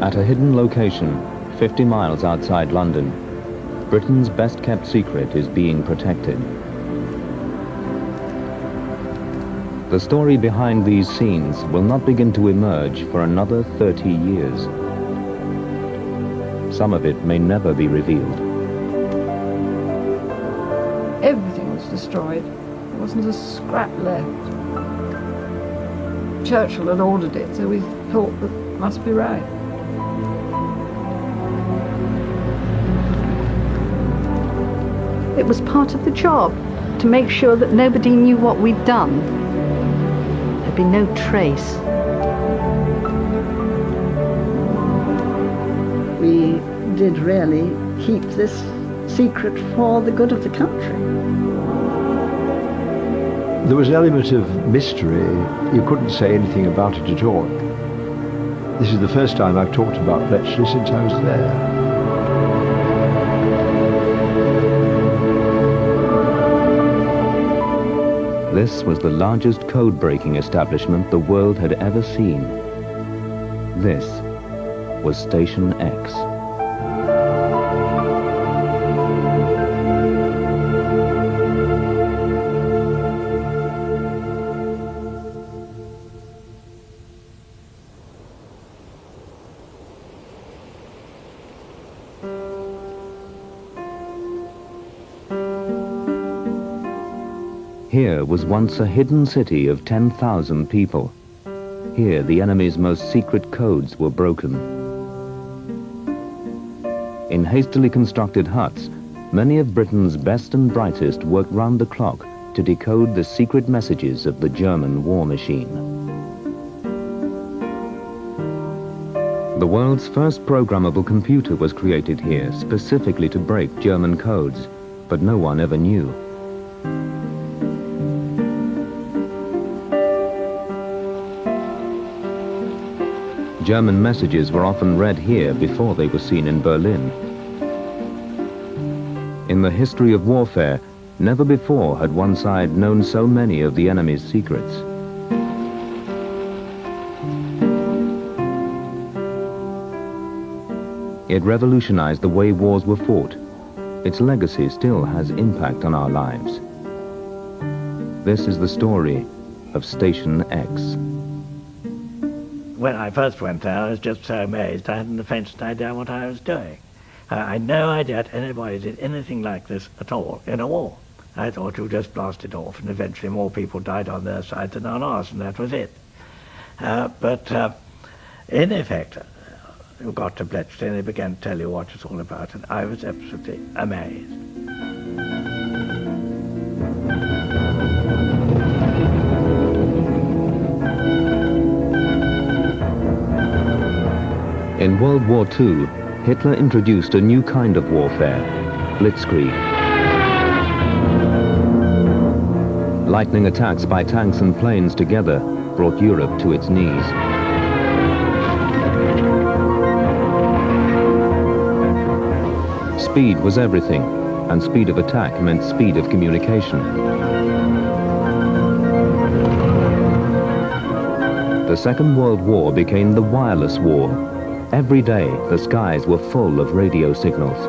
At a hidden location, 50 miles outside London, Britain's best-kept secret is being protected. The story behind these scenes will not begin to emerge for another 30 years. Some of it may never be revealed. Everything was destroyed. There wasn't a scrap left. Churchill had ordered it, so we thought that must be right. It was part of the job to make sure that nobody knew what we'd done. There'd be no trace. We did really keep this secret for the good of the country. There was an element of mystery. You couldn't say anything about it at all. This is the first time I've talked about Bletchley since I was there. This was the largest code-breaking establishment the world had ever seen. This was Station X. Here was once a hidden city of 10,000 people. Here, the enemy's most secret codes were broken. In hastily constructed huts, many of Britain's best and brightest worked round the clock to decode the secret messages of the German war machine. The world's first programmable computer was created here specifically to break German codes, but no one ever knew. German messages were often read here before they were seen in Berlin. In the history of warfare, never before had one side known so many of the enemy's secrets. It revolutionized the way wars were fought. Its legacy still has impact on our lives. This is the story of Station X. When I first went there, I was just so amazed. I hadn't the faintest idea what I was doing. I had no idea that anybody did anything like this at all in a war. I thought you just blast it off, and eventually more people died on their side than on ours, and that was it. But in effect, you got to Bletchley, and they began to tell you what it's all about, and I was absolutely amazed. In World War II, Hitler introduced a new kind of warfare, blitzkrieg. Lightning attacks by tanks and planes together brought Europe to its knees. Speed was everything, and speed of attack meant speed of communication. The Second World War became the wireless war. Every day, the skies were full of radio signals.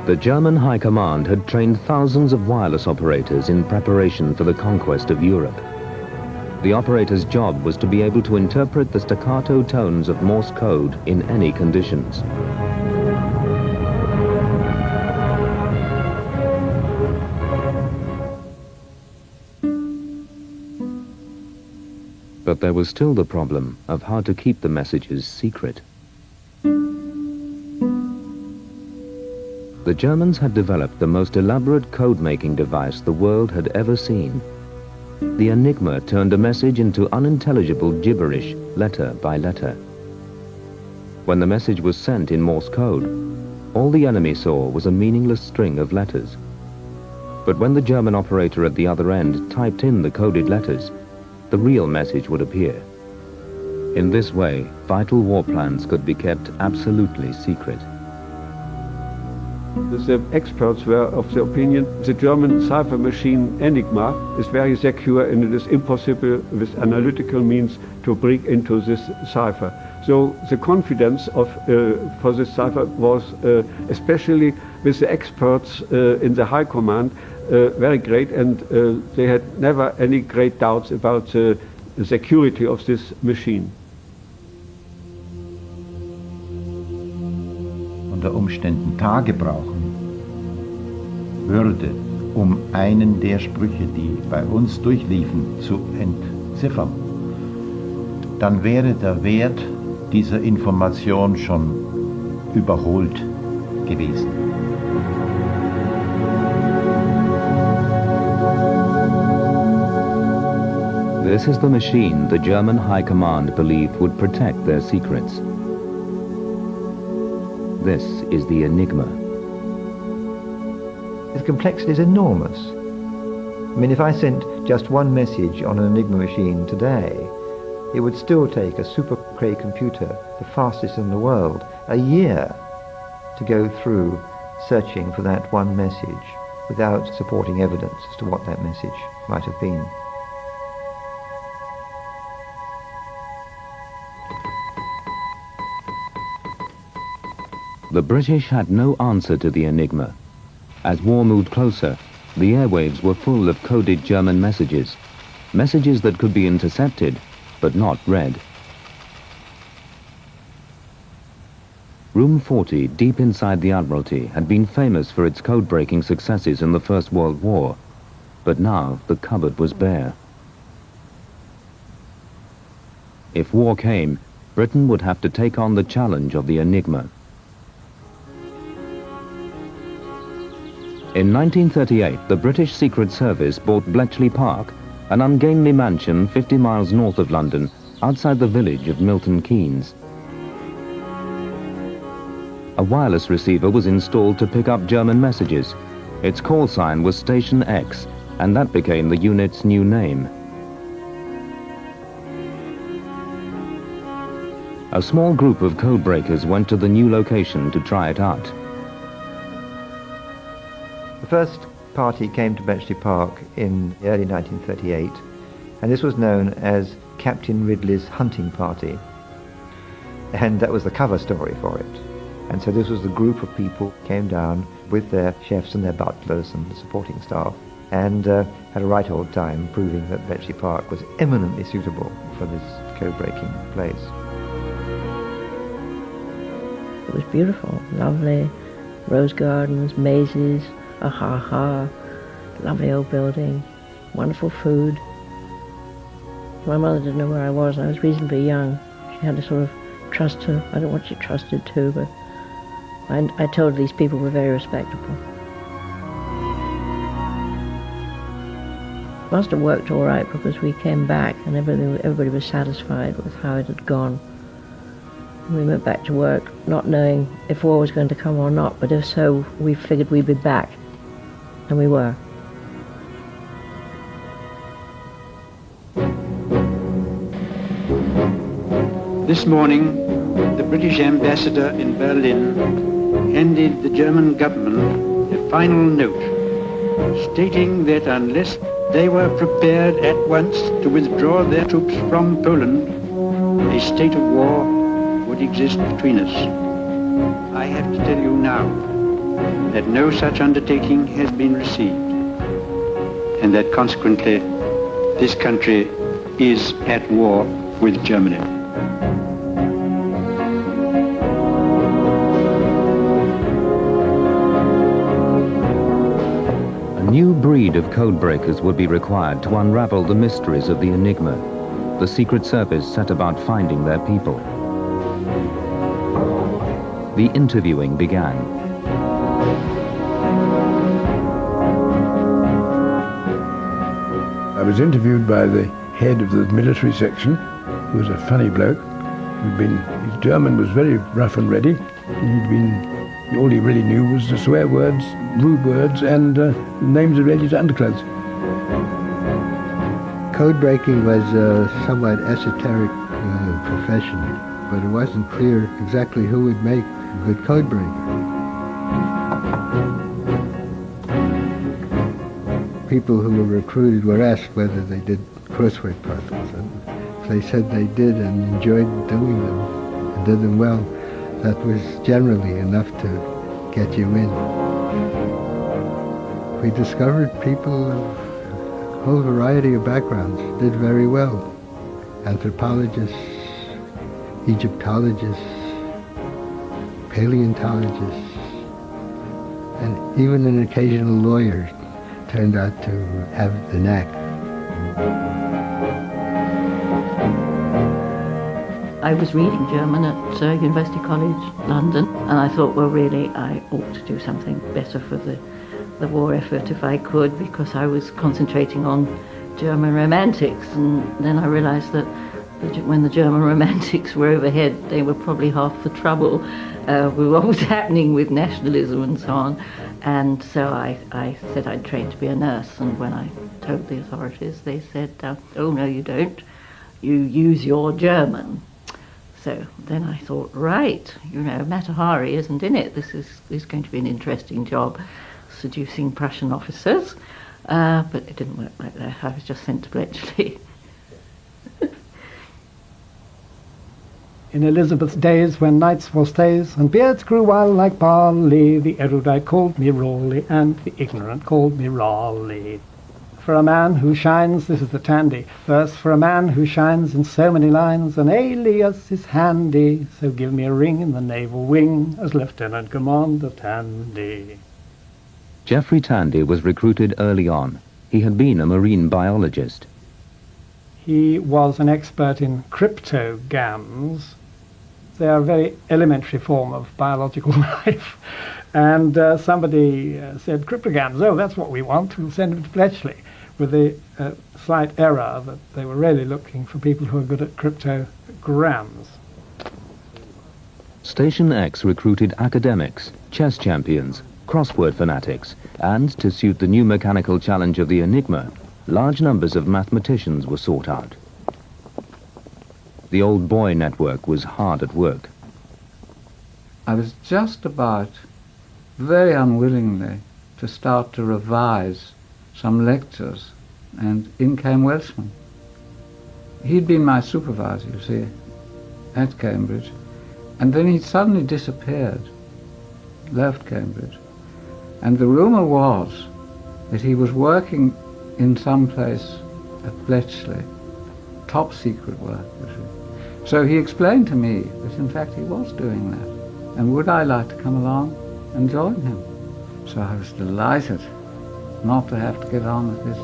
The German High Command had trained thousands of wireless operators in preparation for the conquest of Europe. The operator's job was to be able to interpret the staccato tones of Morse code in any conditions. But there was still the problem of how to keep the messages secret. The Germans had developed the most elaborate code-making device the world had ever seen. The Enigma turned a message into unintelligible gibberish, letter by letter. When the message was sent in Morse code, all the enemy saw was a meaningless string of letters. But when the German operator at the other end typed in the coded letters, the real message would appear. In this way, vital war plans could be kept absolutely secret. The experts were of the opinion the German cipher machine Enigma is very secure and it is impossible with analytical means to break into this cipher. So the confidence for this cipher was especially with the experts in the high command very great, and they had never any great doubts about the security of this machine. Unter Umständen Tage brauchen würde, um einen der Sprüche, die bei uns durchliefen, zu entziffern, dann wäre der Wert dieser Information schon überholt gewesen. This is the machine the German High Command believed would protect their secrets. This is the Enigma. The complexity is enormous. I mean, if I sent just one message on an Enigma machine today, it would still take a super Cray computer, the fastest in the world, a year to go through searching for that one message without supporting evidence as to what that message might have been. The British had no answer to the Enigma. As war moved closer, the airwaves were full of coded German messages, messages that could be intercepted, but not read. Room 40, deep inside the Admiralty, had been famous for its code-breaking successes in the First World War, but now the cupboard was bare. If war came, Britain would have to take on the challenge of the Enigma. In 1938, the British Secret Service bought Bletchley Park, an ungainly mansion 50 miles north of London, outside the village of Milton Keynes. A wireless receiver was installed to pick up German messages. Its call sign was Station X, and that became the unit's new name. A small group of code breakers went to the new location to try it out. The first party came to Bletchley Park in the early 1938, and this was known as Captain Ridley's hunting party. And that was the cover story for it. And so this was the group of people who came down with their chefs and their butlers and the supporting staff, and had a right old time proving that Bletchley Park was eminently suitable for this code-breaking place. It was beautiful, lovely, rose gardens, mazes, lovely old building, wonderful food. My mother didn't know where I was. I was reasonably young. She had to sort of trust her. I don't know what she trusted to, but I told her these people were very respectable. Must have worked all right because we came back and everybody was satisfied with how it had gone. We went back to work, not knowing if war was going to come or not, but if so, we figured we'd be back. And we were. This morning, the British ambassador in Berlin handed the German government a final note stating that unless they were prepared at once to withdraw their troops from Poland, a state of war would exist between us. I have to tell you now that no such undertaking has been received, and that consequently this country is at war with Germany. A new breed of codebreakers would be required to unravel the mysteries of the Enigma. The Secret Service set about finding their people. The interviewing began. I was interviewed by the head of the military section, who was a funny bloke. His German was very rough and ready. All he really knew was the swear words, rude words, and names of ladies' underclothes. Code breaking was somewhat esoteric profession, but it wasn't clear exactly who would make a good code breaker. People who were recruited were asked whether they did crossword puzzles, and if they said they did and enjoyed doing them and did them well, that was generally enough to get you in. We discovered people of a whole variety of backgrounds did very well. Anthropologists, Egyptologists, paleontologists, and even an occasional lawyer turned out to have the knack. I was reading German at University College London, and I thought, well, really, I ought to do something better for the war effort if I could, because I was concentrating on German romantics, and then I realized that when the German romantics were overhead, they were probably half the trouble with what was happening with nationalism and so on. And so I said I'd train to be a nurse, and when I told the authorities, they said, oh, no, you don't. You use your German. So then I thought, right, Mata Hari isn't in it. This is going to be an interesting job, seducing Prussian officers. But it didn't work like that. I was just sent to Bletchley. In Elizabeth's days, when nights wore stays and beards grew wild like barley, the erudite called me Rawley and the ignorant called me Raleigh. For a man who shines, this is the Tandy verse, for a man who shines in so many lines, an alias is handy, so give me a ring in the naval wing as Lieutenant Commander Tandy. Geoffrey Tandy was recruited early on. He had been a marine biologist. He was an expert in cryptogams. They are a very elementary form of biological life. And somebody said, cryptogams, oh, that's what we want, we'll send them to Bletchley, with the slight error that they were really looking for people who are good at cryptograms. Station X recruited academics, chess champions, crossword fanatics, and, to suit the new mechanical challenge of the Enigma, large numbers of mathematicians were sought out. The old boy network was hard at work. I was just about, very unwillingly, to start to revise some lectures, and in came Welshman. He'd been my supervisor, you see, at Cambridge, and then he suddenly disappeared, left Cambridge, and the rumour was that he was working in some place at Bletchley, top secret work, you see. So he explained to me that in fact he was doing that, and would I like to come along and join him? So I was delighted not to have to get on with this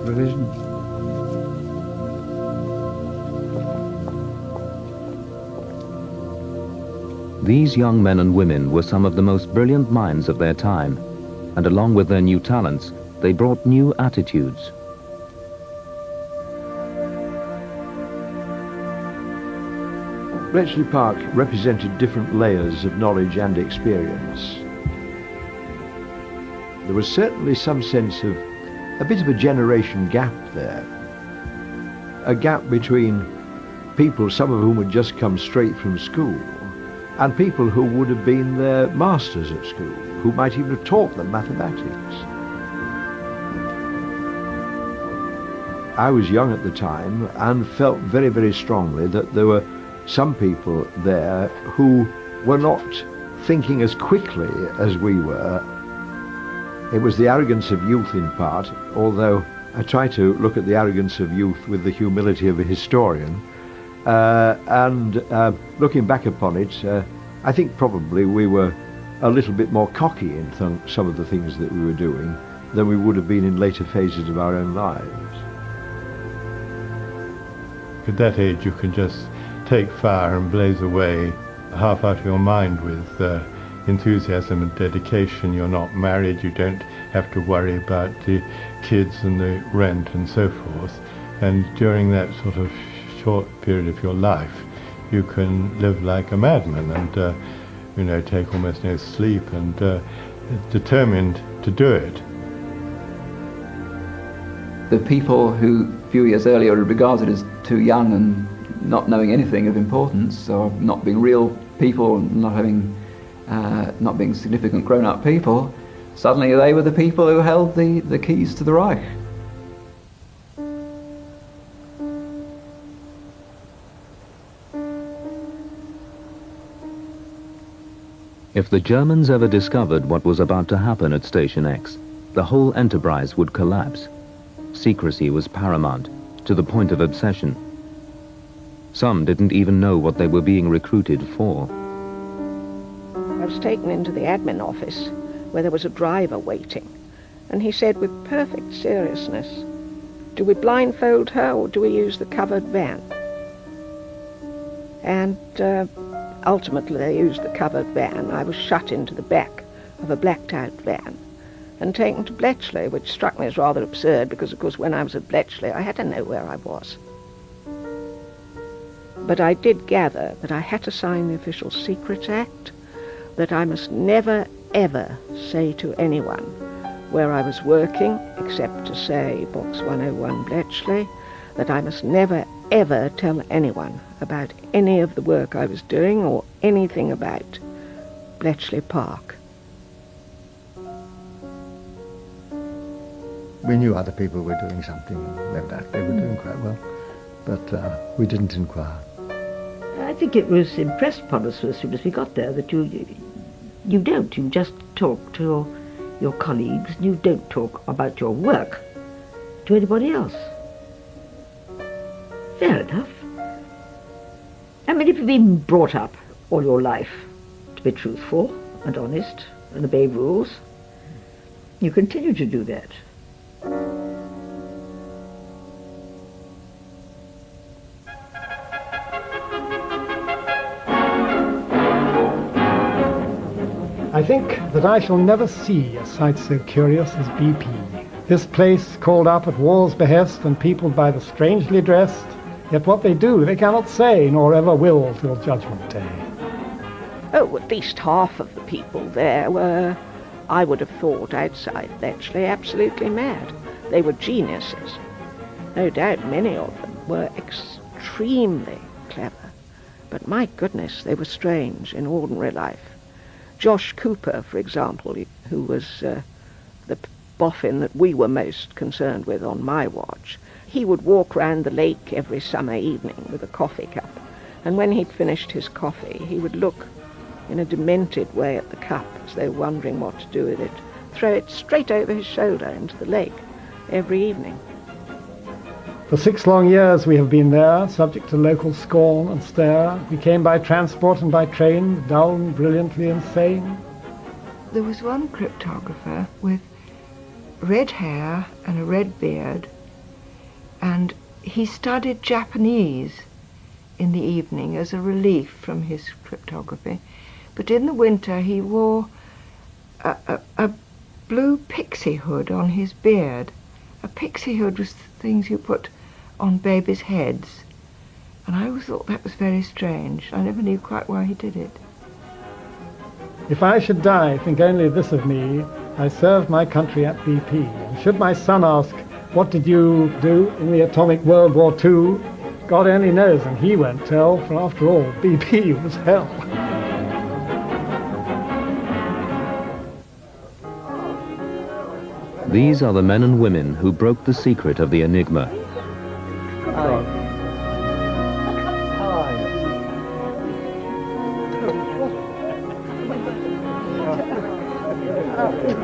revision. These young men and women were some of the most brilliant minds of their time, and along with their new talents, they brought new attitudes. Bletchley Park represented different layers of knowledge and experience. There was certainly some sense of a bit of a generation gap there. A gap between people, some of whom had just come straight from school, and people who would have been their masters at school, who might even have taught them mathematics. I was young at the time and felt very, very strongly that there were some people there who were not thinking as quickly as we were. It was the arrogance of youth in part, although I try to look at the arrogance of youth with the humility of a historian. Looking back upon it, I think probably we were a little bit more cocky in some of the things that we were doing than we would have been in later phases of our own lives. At that age you can just take fire and blaze away half out of your mind with enthusiasm and dedication. You're not married, you don't have to worry about the kids and the rent and so forth. And during that sort of short period of your life, you can live like a madman and, take almost no sleep and determined to do it. The people who a few years earlier were regarded as too young and not knowing anything of importance, or not being real people, not being significant grown-up people, suddenly they were the people who held the keys to the Reich. If the Germans ever discovered what was about to happen at Station X, the whole enterprise would collapse. Secrecy was paramount, to the point of obsession. Some didn't even know what they were being recruited for. I was taken into the admin office, where there was a driver waiting, and he said with perfect seriousness, "Do we blindfold her or do we use the covered van?" And ultimately they used the covered van. I was shut into the back of a blacked-out van and taken to Bletchley, which struck me as rather absurd because, of course, when I was at Bletchley, I had to know where I was. But I did gather that I had to sign the Official Secrets Act, that I must never, ever say to anyone where I was working, except to say Box 101 Bletchley, that I must never, ever tell anyone about any of the work I was doing or anything about Bletchley Park. We knew other people were doing something, no doubt they were doing quite well, but we didn't inquire. I think it was impressed upon us as soon as we got there that you just talk to your colleagues, you don't talk about your work to anybody else. Fair enough. I mean, if you've been brought up all your life to be truthful and honest and obey rules, you continue to do that. I think that I shall never see a sight so curious as BP. This place called up at war's behest and peopled by the strangely dressed, yet what they do they cannot say, nor ever will till Judgment Day. Oh, at least half of the people there were, I would have thought, outside Bletchley, absolutely mad. They were geniuses. No doubt many of them were extremely clever, but my goodness, they were strange in ordinary life. Josh Cooper, for example, who was the boffin that we were most concerned with on my watch, he would walk round the lake every summer evening with a coffee cup, and when he'd finished his coffee, he would look in a demented way at the cup as though wondering what to do with it, throw it straight over his shoulder into the lake every evening. For 6 long years we have been there, subject to local scorn and stare. We came by transport and by train, dull and brilliantly insane. There was one cryptographer with red hair and a red beard, and he studied Japanese in the evening as a relief from his cryptography. But in the winter he wore a blue pixie hood on his beard. A pixie hood was things you put on babies' heads, and I always thought that was very strange. I never knew quite why he did it. If I should die, think only this of me, I served my country at BP. And should my son ask, what did you do in the atomic World War II? God only knows, and he won't tell, for after all, BP was hell. These are the men and women who broke the secret of the Enigma.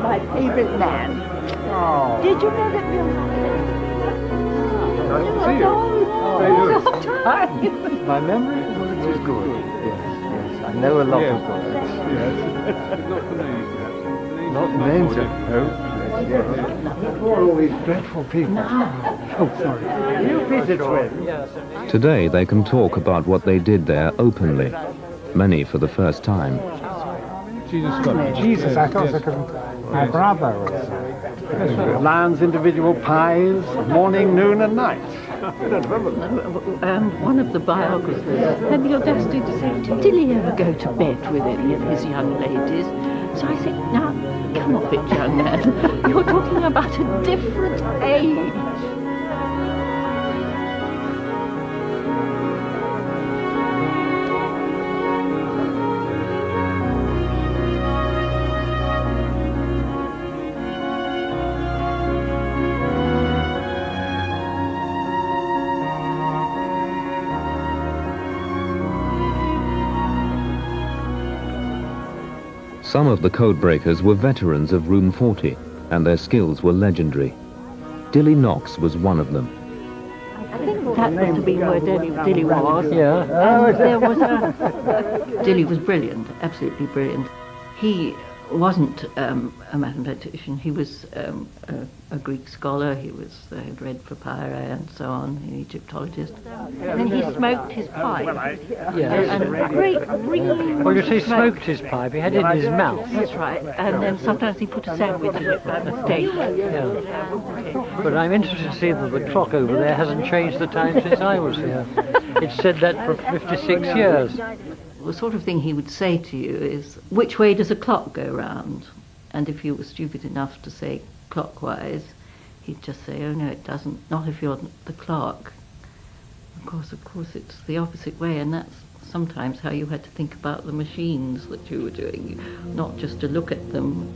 My favorite man. Oh. Did you know that Bill My memory is good. Yes. I know a lot of words. Yes. Not the names. Yes. Poor all these dreadful people. Oh, sorry. You piece of twin. Today they can talk about what they did there openly, many for the first time. Jesus, I couldn't. My brother was Lion's individual pies, morning, noon and night. One of the biographers had the audacity to say, did he ever go to bed with any of his young ladies? So I said, now, come off it, young man. You're talking about a different age. Some of the code breakers were veterans of Room 40, and their skills were legendary. Dilly Knox was one of them. I think that must have been where Dilly was. Yeah. And there was Dilly was brilliant, absolutely brilliant. He wasn't a mathematician. He was a Greek scholar. He had read papyri and so on, an Egyptologist. And then he smoked his pipe. Yes. And a great ring. Well, you see, smoked his pipe. He had it in his mouth. That's right. And then sometimes he put a sandwich in it by mistake. Yeah. But I'm interested to see that the clock over there hasn't changed the time since I was here. It said that for 56 years. The sort of thing he would say to you is, which way does a clock go round? And if you were stupid enough to say clockwise, he'd just say, oh no, it doesn't, not if you're the clock. Of course, it's the opposite way, and that's sometimes how you had to think about the machines that you were doing, not just to look at them,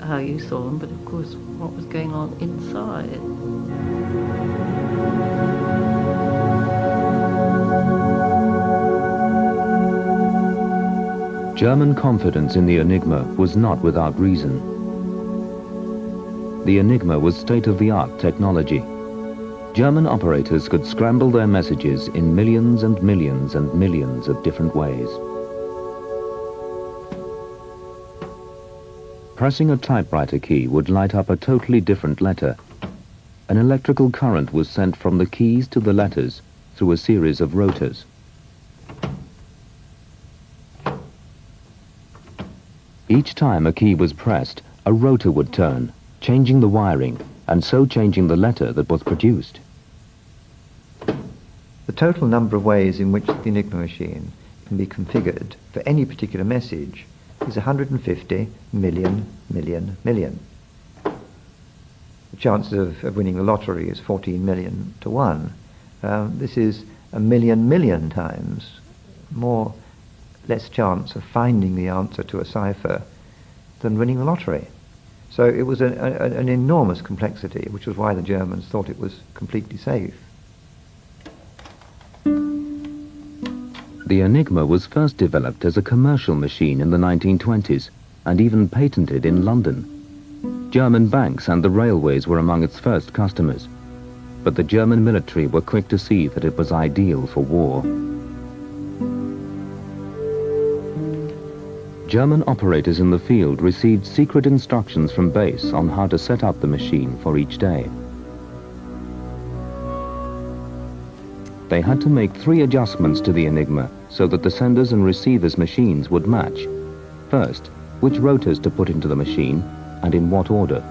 how you saw them, but of course what was going on inside. German confidence in the Enigma was not without reason. The Enigma was state-of-the-art technology. German operators could scramble their messages in millions and millions and millions of different ways. Pressing a typewriter key would light up a totally different letter. An electrical current was sent from the keys to the letters through a series of rotors. Each time a key was pressed, a rotor would turn, changing the wiring, and so changing the letter that was produced. The total number of ways in which the Enigma machine can be configured for any particular message is 150 million. The chances of winning the lottery is 14 million to 1. This is a million times less chance of finding the answer to a cipher than winning the lottery. So it was an enormous complexity, which was why the Germans thought it was completely safe. The Enigma was first developed as a commercial machine in the 1920s and even patented in London. German banks and the railways were among its first customers, but the German military were quick to see that it was ideal for war. German operators in the field received secret instructions from base on how to set up the machine for each day. They had to make 3 adjustments to the Enigma so that the senders and receivers' machines would match. First, which rotors to put into the machine and in what order.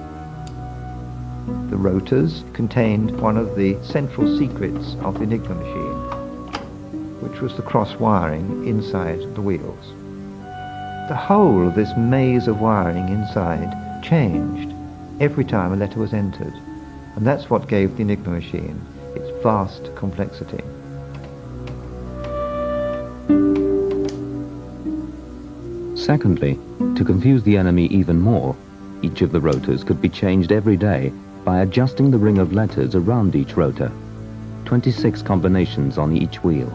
The rotors contained one of the central secrets of the Enigma machine, which was the cross-wiring inside the wheels. The whole of this maze of wiring inside changed every time a letter was entered, and that's what gave the Enigma machine its vast complexity. Secondly, to confuse the enemy even more, each of the rotors could be changed every day by adjusting the ring of letters around each rotor, 26 combinations on each wheel.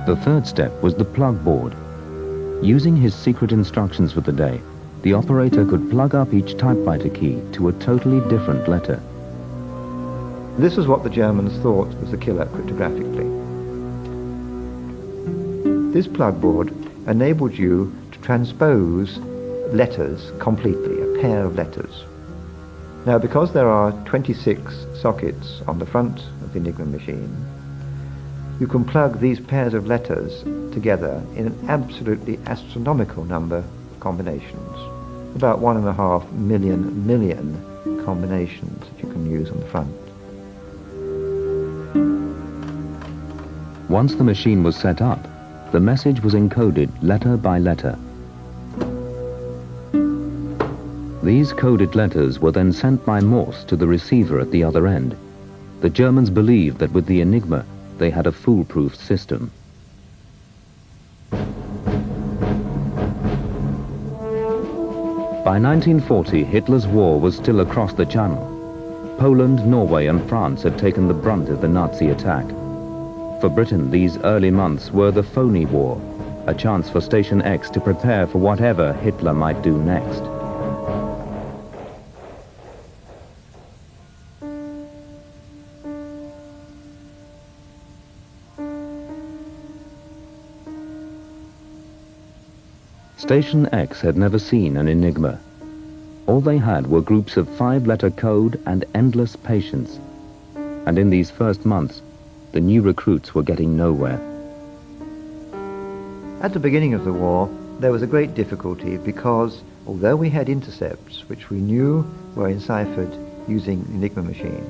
The third step was the plug board. Using his secret instructions for the day, the operator could plug up each typewriter key to a totally different letter. This was what the Germans thought was the killer cryptographically. This plug board enabled you to transpose letters completely, a pair of letters. Now, because there are 26 sockets on the front of the Enigma machine, you can plug these pairs of letters together in an absolutely astronomical number of combinations. About 1.5 million combinations that you can use on the front. Once the machine was set up, the message was encoded letter by letter. These coded letters were then sent by Morse to the receiver at the other end. The Germans believed that with the Enigma, they had a foolproof system. By 1940, Hitler's war was still across the Channel. Poland, Norway and France had taken the brunt of the Nazi attack. For Britain, these early months were the phony war, a chance for Station X to prepare for whatever Hitler might do next. Station X had never seen an Enigma. All they had were groups of 5-letter code and endless patience. And in these first months, the new recruits were getting nowhere. At the beginning of the war, there was a great difficulty because although we had intercepts which we knew were enciphered using the Enigma machine,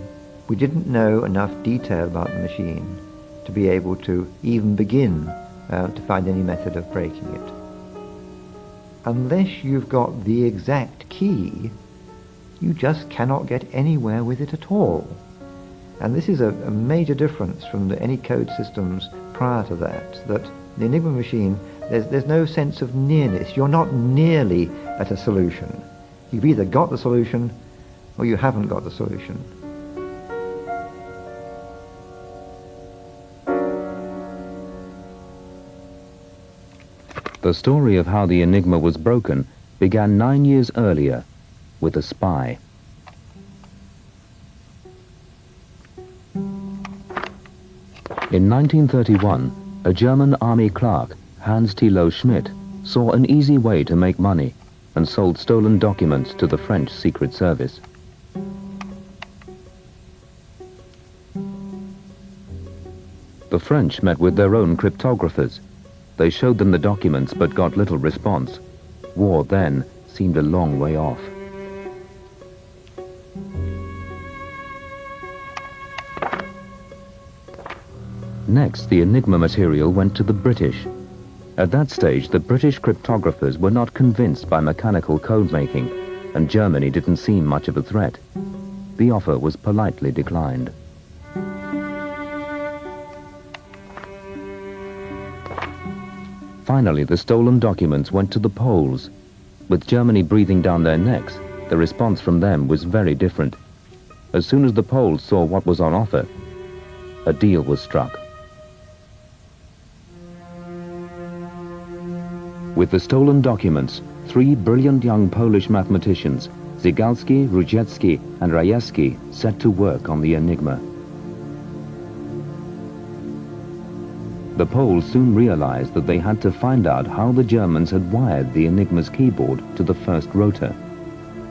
we didn't know enough detail about the machine to be able to even begin to find any method of breaking it. Unless you've got the exact key, you just cannot get anywhere with it at all. And this is a major difference from any code systems prior to that the Enigma machine, there's no sense of nearness. You're not nearly at a solution. You've either got the solution or you haven't got the solution. The story of how the Enigma was broken began 9 years earlier with a spy. In 1931, a German army clerk, Hans Thilo Schmidt, saw an easy way to make money and sold stolen documents to the French Secret Service. The French met with their own cryptographers. They showed them the documents but got little response. War then seemed a long way off. Next, the Enigma material went to the British. At that stage, the British cryptographers were not convinced by mechanical code making, and Germany didn't seem much of a threat. The offer was politely declined. Finally, the stolen documents went to the Poles. With Germany breathing down their necks, the response from them was very different. As soon as the Poles saw what was on offer, a deal was struck. With the stolen documents, 3 brilliant young Polish mathematicians, Zygalski, Rudziecki, and Rajewski, set to work on the Enigma. The Poles soon realized that they had to find out how the Germans had wired the Enigma's keyboard to the first rotor.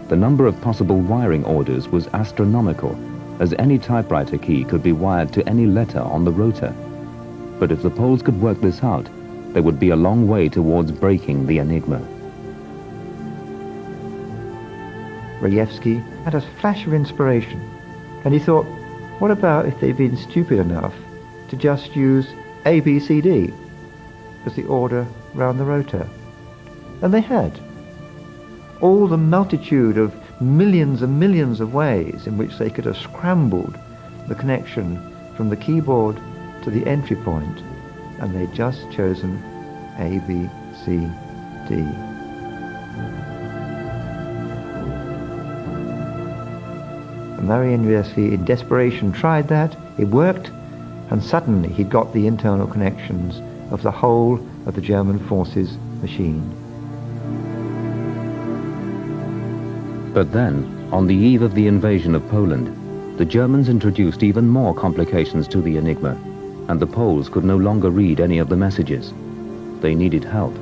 The number of possible wiring orders was astronomical, as any typewriter key could be wired to any letter on the rotor. But if the Poles could work this out, there would be a long way towards breaking the Enigma. Rajewski had a flash of inspiration, and he thought, what about if they'd been stupid enough to just use ABCD as the order round the rotor? And they had. All the multitude of millions and millions of ways in which they could have scrambled the connection from the keyboard to the entry point, and they'd just chosen A, B, C, D. And Marian Rajewski, in desperation, tried that. It worked, and suddenly he'd got the internal connections of the whole of the German forces machine. But then, on the eve of the invasion of Poland, the Germans introduced even more complications to the Enigma, and the Poles could no longer read any of the messages. They needed help.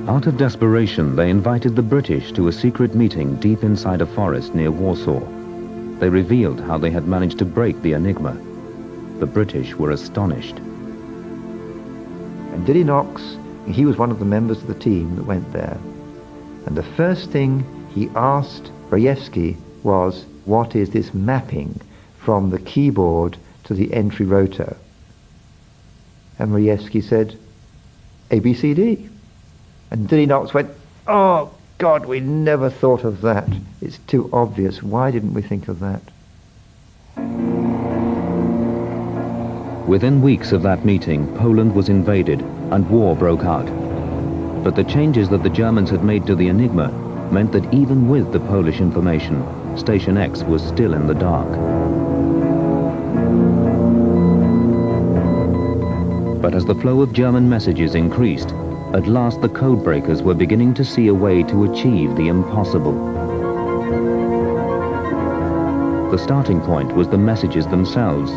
Out of desperation, they invited the British to a secret meeting deep inside a forest near Warsaw. They revealed how they had managed to break the Enigma. The British were astonished. And Diddy Knox, he was one of the members of the team that went there. And the first thing he asked Rajewski was, what is this mapping from the keyboard to the entry rotor? And Rajewski said, ABCD. And Diddy Knox went, oh God, we never thought of that. It's too obvious. Why didn't we think of that? Within weeks of that meeting, Poland was invaded and war broke out. But the changes that the Germans had made to the Enigma meant that even with the Polish information, Station X was still in the dark. But as the flow of German messages increased, at last the codebreakers were beginning to see a way to achieve the impossible. The starting point was the messages themselves.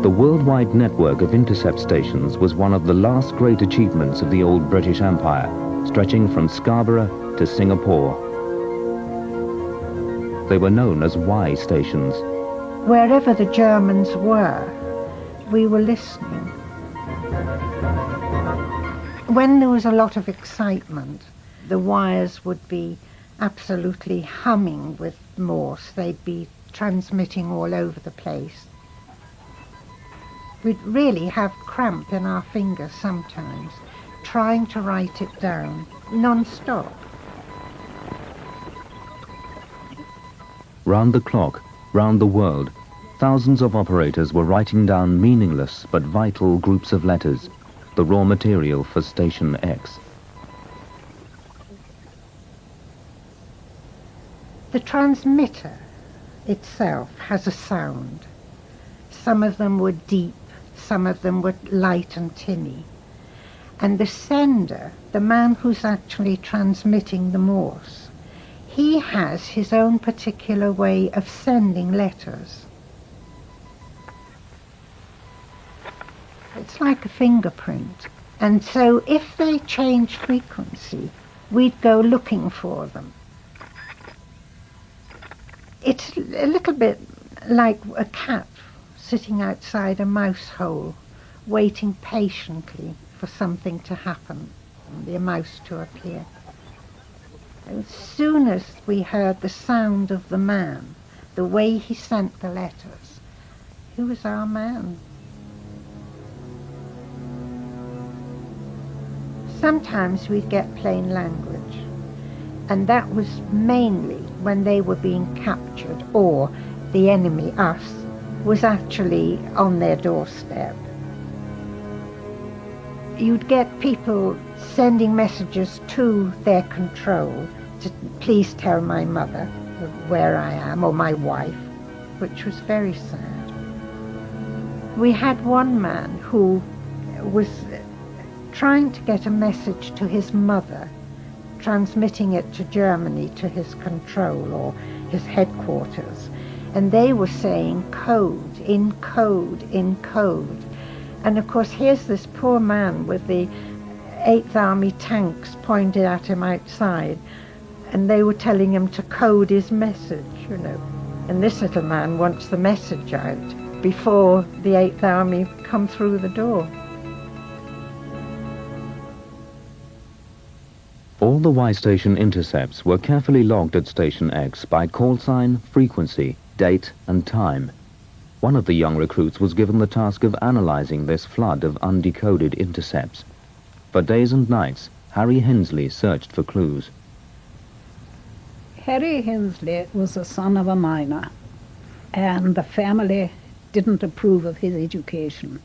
The worldwide network of intercept stations was one of the last great achievements of the old British Empire, stretching from Scarborough to Singapore. They were known as Y stations. Wherever the Germans were, we were listening. When there was a lot of excitement, the wires would be absolutely humming with Morse. They'd be transmitting all over the place. We'd really have cramp in our fingers sometimes, trying to write it down, non-stop. Round the clock, round the world, thousands of operators were writing down meaningless but vital groups of letters, the raw material for Station X. The transmitter itself has a sound. Some of them were deep, some of them were light and tinny. And the sender, the man who's actually transmitting the Morse, he has his own particular way of sending letters. It's like a fingerprint. And so if they changed frequency, we'd go looking for them. It's a little bit like a cat sitting outside a mouse hole, waiting patiently for something to happen, the mouse to appear. As soon as we heard the sound of the man, the way he sent the letters, he was our man. Sometimes we'd get plain language, and that was mainly when they were being captured or the enemy, us, was actually on their doorstep. You'd get people sending messages to their control to please tell my mother where I am, or my wife, which was very sad. We had one man who was trying to get a message to his mother, transmitting it to Germany, to his control or his headquarters. And they were saying code, in code, in code. And of course here's this poor man with the 8th Army tanks pointed at him outside, and they were telling him to code his message, you know. And this little man wants the message out before the 8th Army come through the door. All the Y station intercepts were carefully logged at Station X by call sign, frequency, date and time. One of the young recruits was given the task of analyzing this flood of undecoded intercepts. For days and nights, Harry Hensley searched for clues. Harry Hensley was the son of a miner, and the family didn't approve of his education,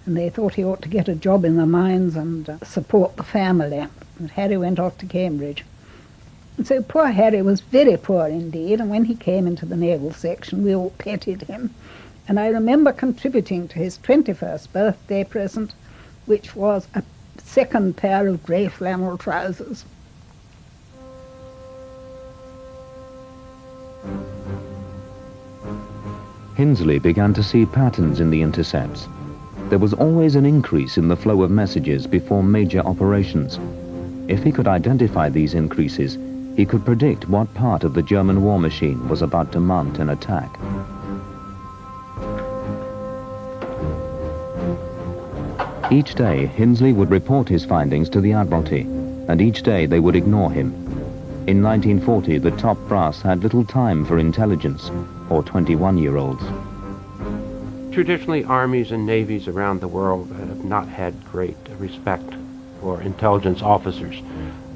and they thought he ought to get a job in the mines and support the family. And Harry went off to Cambridge. And so poor Harry was very poor indeed, and when he came into the naval section we all petted him. And I remember contributing to his 21st birthday present, which was a second pair of grey flannel trousers. Hensley began to see patterns in the intercepts. There was always an increase in the flow of messages before major operations. If he could identify these increases, he could predict what part of the German war machine was about to mount an attack. Each day, Hensley would report his findings to the Admiralty, and each day they would ignore him. In 1940, the top brass had little time for intelligence, or 21-year-olds. Traditionally, armies and navies around the world have not had great respect for intelligence officers.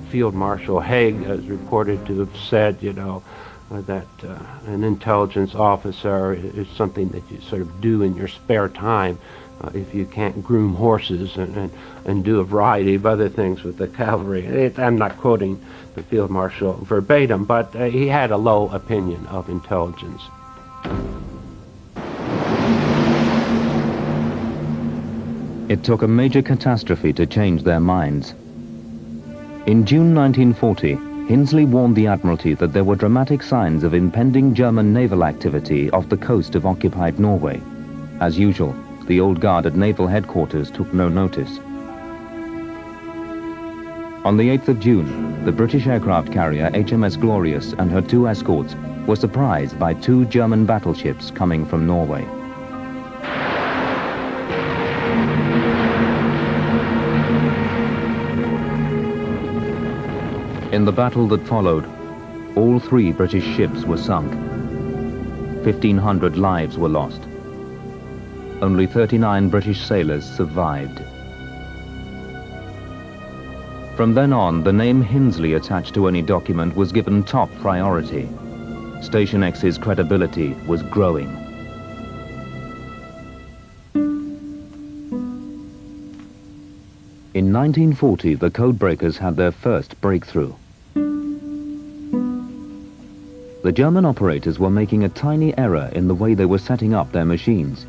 Field Marshal Haig is reported to have said, that an intelligence officer is something that you sort of do in your spare time if you can't groom horses and do a variety of other things with the cavalry. I'm not quoting the Field Marshal verbatim, but he had a low opinion of intelligence. It took a major catastrophe to change their minds. In June 1940, Hinsley warned the Admiralty that there were dramatic signs of impending German naval activity off the coast of occupied Norway. As usual, the old guard at naval headquarters took no notice. On the 8th of June, the British aircraft carrier HMS Glorious and her 2 escorts were surprised by 2 German battleships coming from Norway. In the battle that followed, all 3 British ships were sunk. 1,500 lives were lost. Only 39 British sailors survived. From then on, the name Hinsley attached to any document was given top priority. Station X's credibility was growing. In 1940, the codebreakers had their first breakthrough. The German operators were making a tiny error in the way they were setting up their machines.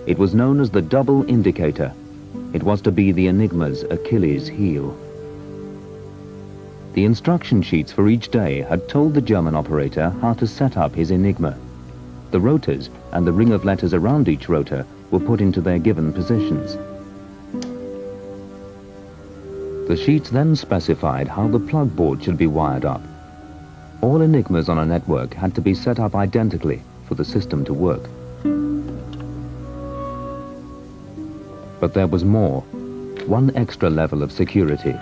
It was known as the double indicator. It was to be the Enigma's Achilles heel. The instruction sheets for each day had told the German operator how to set up his Enigma. The rotors and the ring of letters around each rotor were put into their given positions. The sheets then specified how the plug board should be wired up. All Enigmas on a network had to be set up identically for the system to work. But there was more, one extra level of security.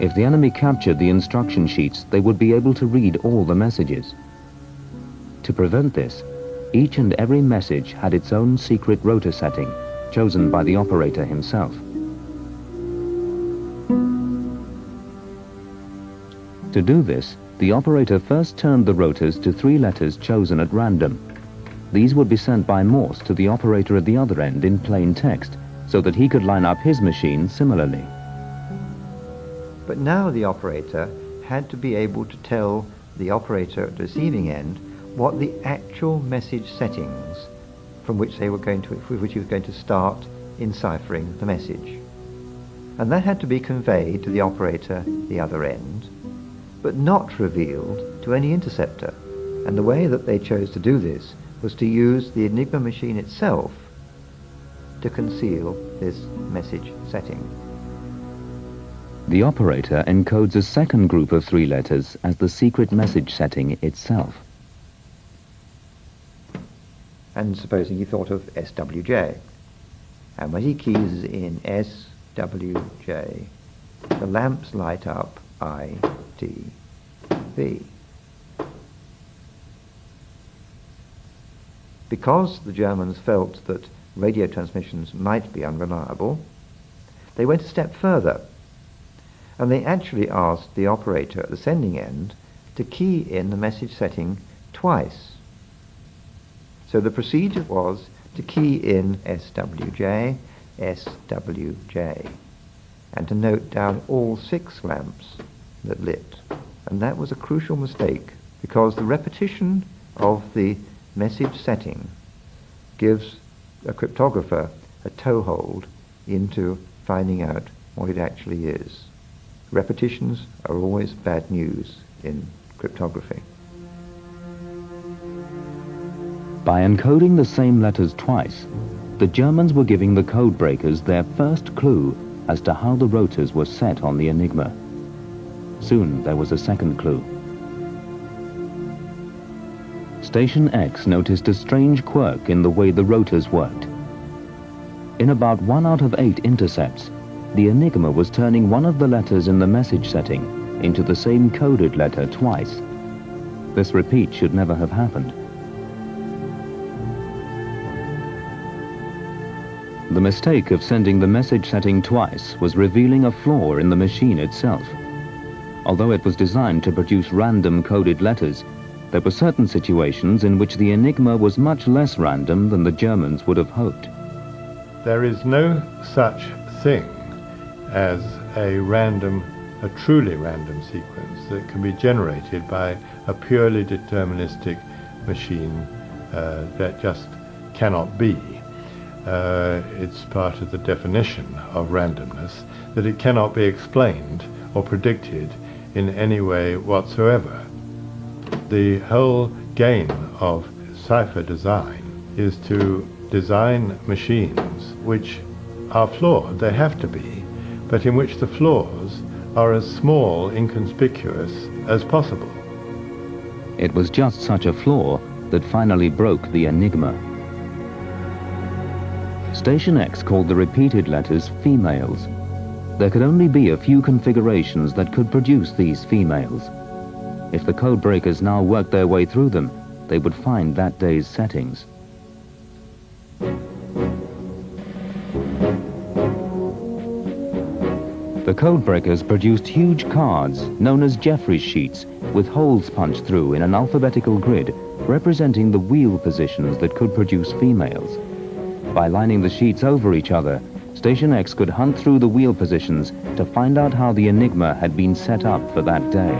If the enemy captured the instruction sheets, they would be able to read all the messages. To prevent this, each and every message had its own secret rotor setting, chosen by the operator himself. To do this, the operator first turned the rotors to 3 letters chosen at random. These would be sent by Morse to the operator at the other end in plain text, so that he could line up his machine similarly. But now the operator had to be able to tell the operator at the receiving end what the actual message settings from which he was going to start enciphering the message. And that had to be conveyed to the operator at the other end, but not revealed to any interceptor. And the way that they chose to do this was to use the Enigma machine itself to conceal this message setting. The operator encodes a second group of 3 letters as the secret message setting itself. And supposing he thought of SWJ. And when he keys in SWJ, the lamps light up ITV. Because the Germans felt that radio transmissions might be unreliable, they went a step further, and they actually asked the operator at the sending end to key in the message setting twice. So the procedure was to key in SWJ, SWJ, and to note down all 6 lamps that lit. And that was a crucial mistake, because the repetition of the message setting gives a cryptographer a toehold into finding out what it actually is. Repetitions are always bad news in cryptography. By encoding the same letters twice, the Germans were giving the code breakers their first clue as to how the rotors were set on the Enigma. Soon there was a second clue. Station X noticed a strange quirk in the way the rotors worked. In about 1 out of 8 intercepts, the Enigma was turning one of the letters in the message setting into the same coded letter twice. This repeat should never have happened. The mistake of sending the message setting twice was revealing a flaw in the machine itself. Although it was designed to produce random coded letters, there were certain situations in which the Enigma was much less random than the Germans would have hoped. There is no such thing as a truly random sequence that can be generated by a purely deterministic machine. That just cannot be. it's part of the definition of randomness, that it cannot be explained or predicted in any way whatsoever. The whole game of cipher design is to design machines which are flawed, they have to be, but in which the flaws are as small, inconspicuous as possible. It was just such a flaw that finally broke the enigma. Station X called the repeated letters females. There could only be a few configurations that could produce these females. If the code breakers now worked their way through them, they would find that day's settings. The code breakers produced huge cards known as Jeffreys sheets with holes punched through in an alphabetical grid representing the wheel positions that could produce females. By lining the sheets over each other, Station X could hunt through the wheel positions to find out how the enigma had been set up for that day.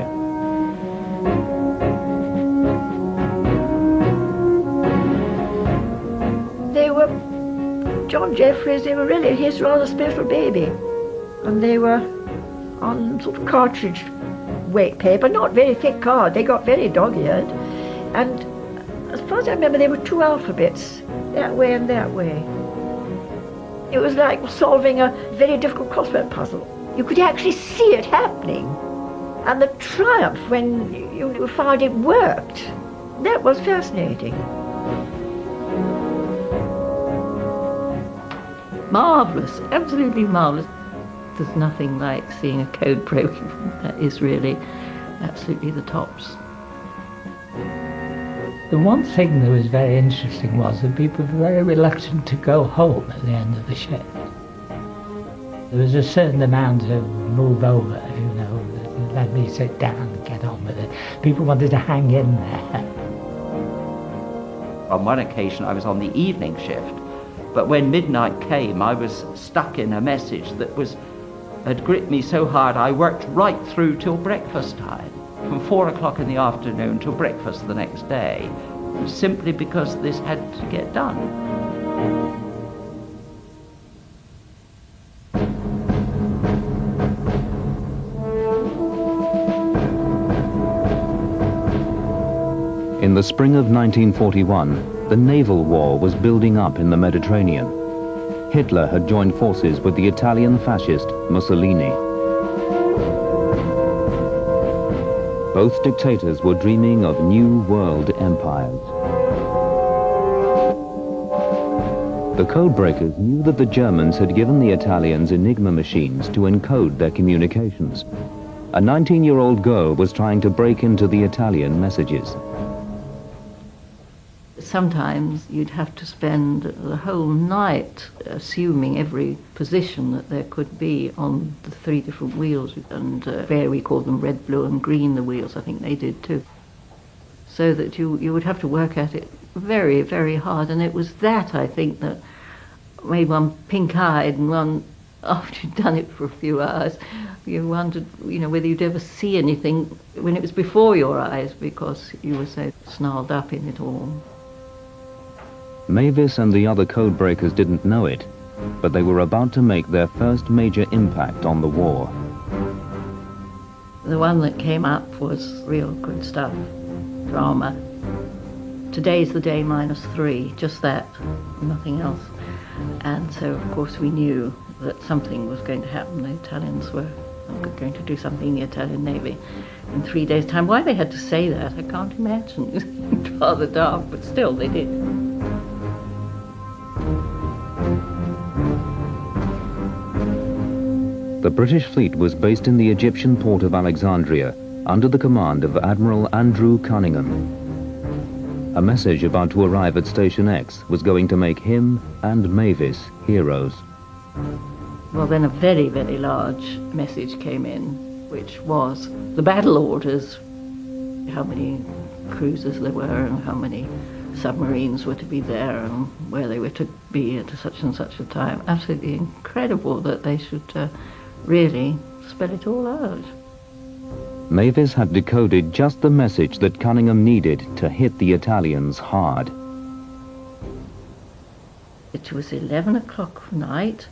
They were John Jeffreys, they were really his rather special baby. And they were on sort of cartridge weight paper, not very thick card. They got very dog-eared. And as far as I remember, there were two alphabets, that way and that way. It was like solving a very difficult crossword puzzle. You could actually see it happening. And the triumph when you found it worked, that was fascinating. Marvellous, absolutely marvellous. There's nothing like seeing a code broken. That is really absolutely the tops. The one thing that was very interesting was that people were very reluctant to go home at the end of the shift. There was a certain amount of move over, you know, let me sit down and get on with it. People wanted to hang in there. On one occasion I was on the evening shift, but when midnight came I was stuck in a message that had gripped me so hard I worked right through till breakfast time, from 4 o'clock in the afternoon till breakfast the next day, simply because this had to get done. In the spring of 1941, the naval war was building up in the Mediterranean. Hitler had joined forces with the Italian fascist Mussolini. Both dictators were dreaming of new world empires. The codebreakers knew that the Germans had given the Italians Enigma machines to encode their communications. A 19-year-old girl was trying to break into the Italian messages. Sometimes you'd have to spend the whole night assuming every position that there could be on the 3 different wheels, and there we called them red, blue and green, the wheels, I think they did too. So that you would have to work at it very, very hard, and it was that, I think, that made one pink-eyed, and one, after you'd done it for a few hours, you wondered, you know, whether you'd ever see anything when it was before your eyes, because you were so snarled up in it all. Mavis and the other codebreakers didn't know it, but they were about to make their first major impact on the war. The one that came up was real good stuff, drama. Today's the day -3, just that, nothing else. And so, of course, we knew that something was going to happen. The Italians were going to do something in the Italian Navy in 3 days' time. Why they had to say that, I can't imagine. It's rather dark, but still, they did. The British fleet was based in the Egyptian port of Alexandria under the command of Admiral Andrew Cunningham. A message about to arrive at Station X was going to make him and Mavis heroes. Well, then a very, very large message came in, which was the battle orders, how many cruisers there were and how many submarines were to be there and where they were to be at such and such a time. Absolutely incredible that they should really spell it all out. Mavis had decoded just the message that Cunningham needed to hit the Italians hard. It was 11 o'clock at night,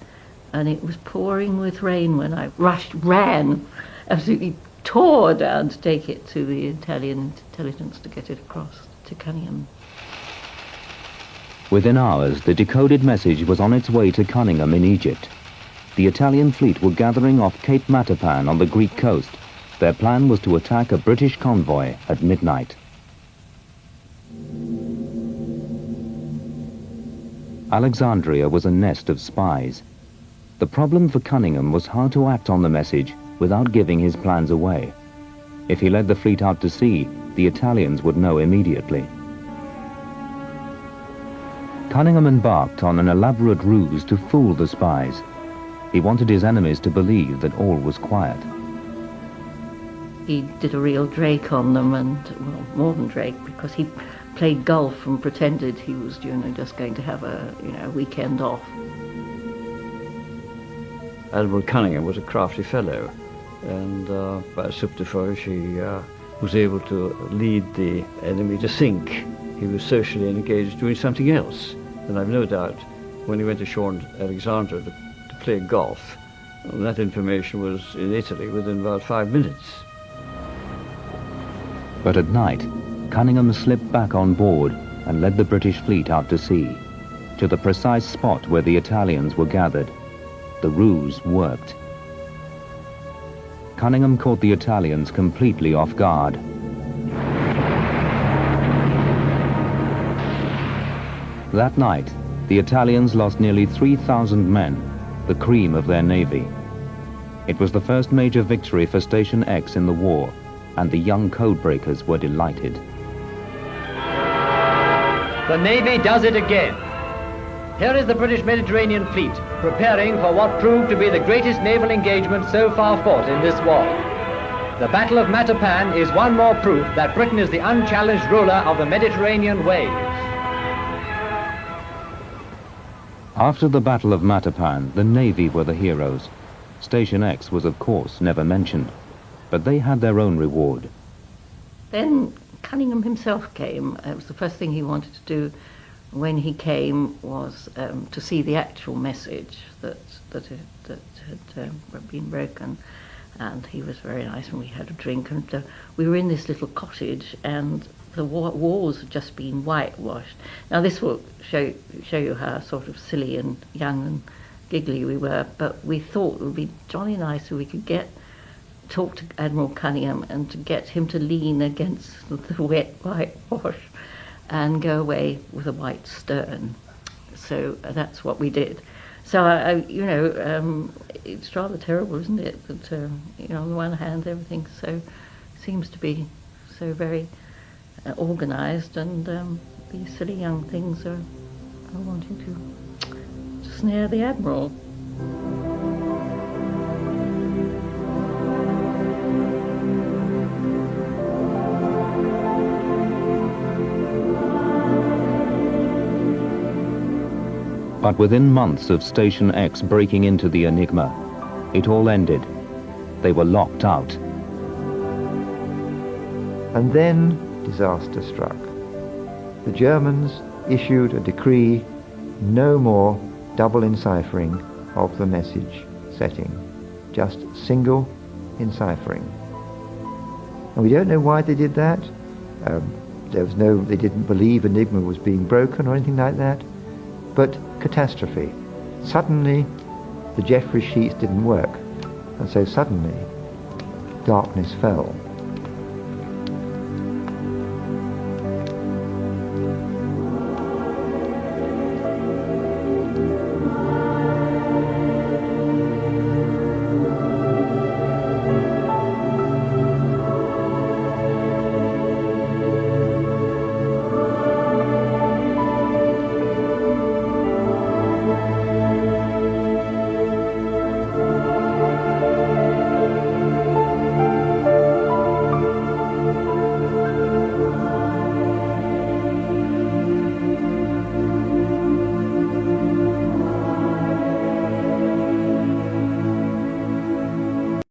and it was pouring with rain when I ran, absolutely tore down to take it to the Italian intelligence to get it across to Cunningham. Within hours, the decoded message was on its way to Cunningham in Egypt. The Italian fleet were gathering off Cape Matapan on the Greek coast. Their plan was to attack a British convoy at midnight. Alexandria was a nest of spies. The problem for Cunningham was how to act on the message without giving his plans away. If he led the fleet out to sea, the Italians would know immediately. Cunningham embarked on an elaborate ruse to fool the spies. He wanted his enemies to believe that all was quiet. He did a real Drake on them, and, well, more than Drake, because he played golf and pretended he was, just going to have a, weekend off. Admiral Cunningham was a crafty fellow, and by subterfuge he was able to lead the enemy to sink. He was socially engaged doing something else, and I've no doubt when he went ashore in Alexandria to play golf, that information was in Italy within about 5 minutes. But at night, Cunningham slipped back on board and led the British fleet out to sea, to the precise spot where the Italians were gathered. The ruse worked. Cunningham caught the Italians completely off guard. That night, the Italians lost nearly 3,000 men, the cream of their navy. It was the first major victory for Station X in the war, and the young codebreakers were delighted. The Navy does it again. Here is the British Mediterranean fleet, preparing for what proved to be the greatest naval engagement so far fought in this war. The Battle of Matapan is one more proof that Britain is the unchallenged ruler of the Mediterranean waves. After the Battle of Matapan, the Navy were the heroes. Station X was, of course, never mentioned, but they had their own reward. Then Cunningham himself came. It was the first thing he wanted to do when he came was to see the actual message that had been broken. And he was very nice, and we had a drink, and we were in this little cottage, and the walls had just been whitewashed. Now this will show you how sort of silly and young and giggly we were, but we thought it would be jolly nice if we could talk to Admiral Cunningham and to get him to lean against the wet whitewash and go away with a white stern. So that's what we did. So it's rather terrible, isn't it? That on the one hand, everything seems to be so very organised, and these silly young things are wanting to snare the Admiral. But within months of Station X breaking into the Enigma, it all ended. They were locked out. And then disaster struck. The Germans issued a decree: no more double enciphering of the message setting, just single enciphering. And we don't know why they did that. They didn't believe Enigma was being broken or anything like that. But catastrophe. Suddenly, the Jeffreys sheets didn't work, and so suddenly, darkness fell.